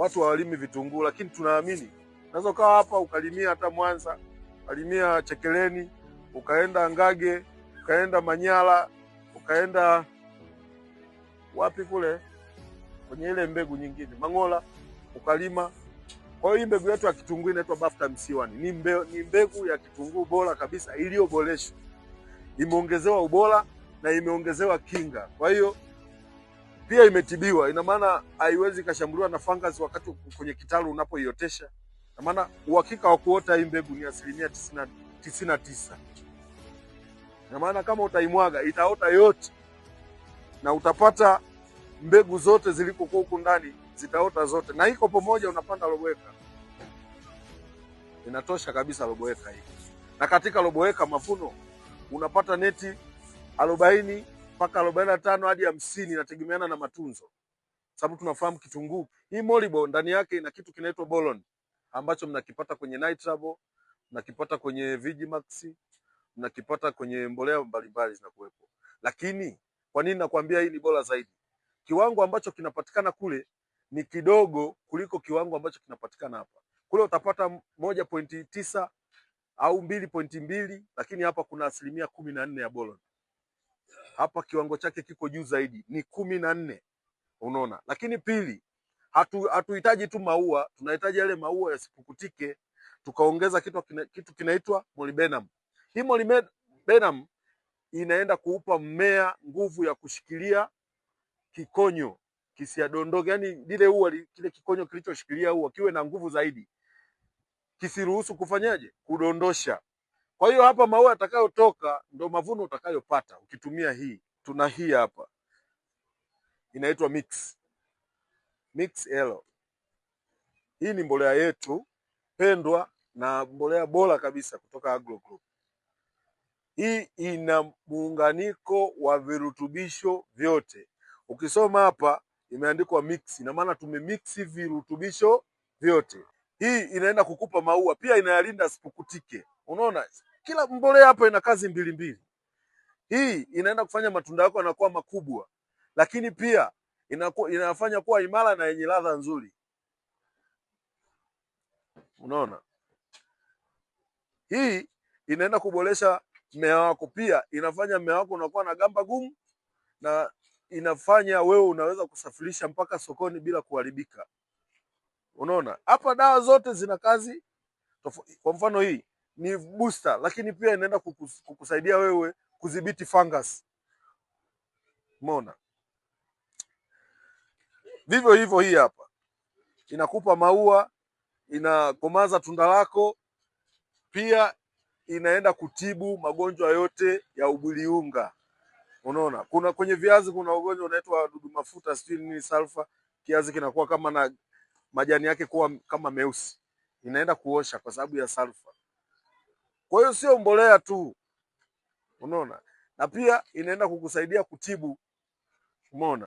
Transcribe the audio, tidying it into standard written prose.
watu hawalimi vitunguu, lakini tunaamini unaweza ukawa hapa ukalimia hata Mwanza, ukalimia Chekeleni, ukaenda Ngage, ukaenda Manyara, ukaenda wapi kule kwenye ile mbegu nyingine Mang'ola, ukalima. Kwa hiyo hii mbegu yetu ya kitunguu inaitwa Bafta MC1. Ni mbegu ya kitunguu bora kabisa iliyoboreshwa. Imeongezewa ubora na imeongezewa kinga. Kwa hiyo pia imetibiwa. Ina maana haiwezi kashambuliwa na fungus wakati kwenye kitalu unapoiotesha. Ina maana uhakika wa kuota hii mbegu ni 99%. Ina maana kama utaimwaga itaota yote na utapata mbegu zote zilikokuwa huko ndani zitaota zote, na iko pamoja. Unapanda robo eka, inatosha kabisa robo eka hii. Na katika robo eka mavuno unapata neti 40 mpaka 45 hadi 50, inategemeana na matunzo, sababu tunafahamu kitunguu hii Molibo ndani yake ina kitu kinaitwa boron ambacho mnakipata kwenye Nitrabo, mnakipata kwenye Vigimax, mnakipata kwenye mbolea mbalimbali zinakuwepo. Lakini kwa nini nakwambia hii ni bora zaidi? Kiwango ambacho kinapatikana kule ni kidogo kuliko kiwango ambacho kinapatikana hapa. Kule utapata 1.9 au 2.2, lakini hapa kuna 14% ya boron. Hapa kiwango chake kiko juu zaidi, ni 14. Unaona? Lakini pili, hatuhitaji tu maua, tunahitaji yale maua yasipukutike, tukaongeza kitu kinaitwa molybdenum. Hii molybdenum inaenda kuupa mmea nguvu ya kushikilia kikonyo kisiadondoke, yani lile ua, kile kikonyo kilichoshikilia ua kiwe na nguvu zaidi, kisiruhusu kufanyaje, kudondosha. Kwa hiyo hapa maua yatakayotoka ndio mavuno utakayopata ukitumia hii. Tuna hii hapa inaitwa Mix Elo. Hii ni mbolea yetu pendwa na mbolea bora kabisa kutoka Agro Group. Hii ina muunganiko wa virutubisho vyote. Ukisoma hapa imeandikwa mix, ina maana tumemix virutubisho vyote. Hii inaenda kukupa maua, pia inayalinda asipukutike. Unaona? Kila mbolea hapa ina kazi mbili. Hii inaenda kufanya matunda yako yanakuwa makubwa, lakini pia inafanya kuwa imara na yenye ladha nzuri. Unaona? Hii inaenda kuboresha mmea wako, pia inafanya mmea wako unakuwa na gamba gumu, na inafanya wewe unaweza kusafirisha mpaka sokoni bila kuharibika. Unaona? Hapa dawa zote zina kazi. Kwa mfano hii ni booster, lakini pia inaenda kukusaidia wewe kudhibiti fungus. Umeona? Vivyo hivyo hii hapa inakupa maua, inakomaza tunda lako, pia inaenda kutibu magonjwa yote ya ubiliunga. Unaona? Kuna kwenye viazi kuna ugonjwa unaitwa dudu mafuta, sijui nini, sulfa. Kiazi kinakuwa kama na majani yake kuwa kama meusi. Inaenda kuosha kwa sababu ya sulfa. Kwa hiyo sio mbolea tu. Unaona? Na pia inaenda kukusaidia kutibu. Umeona?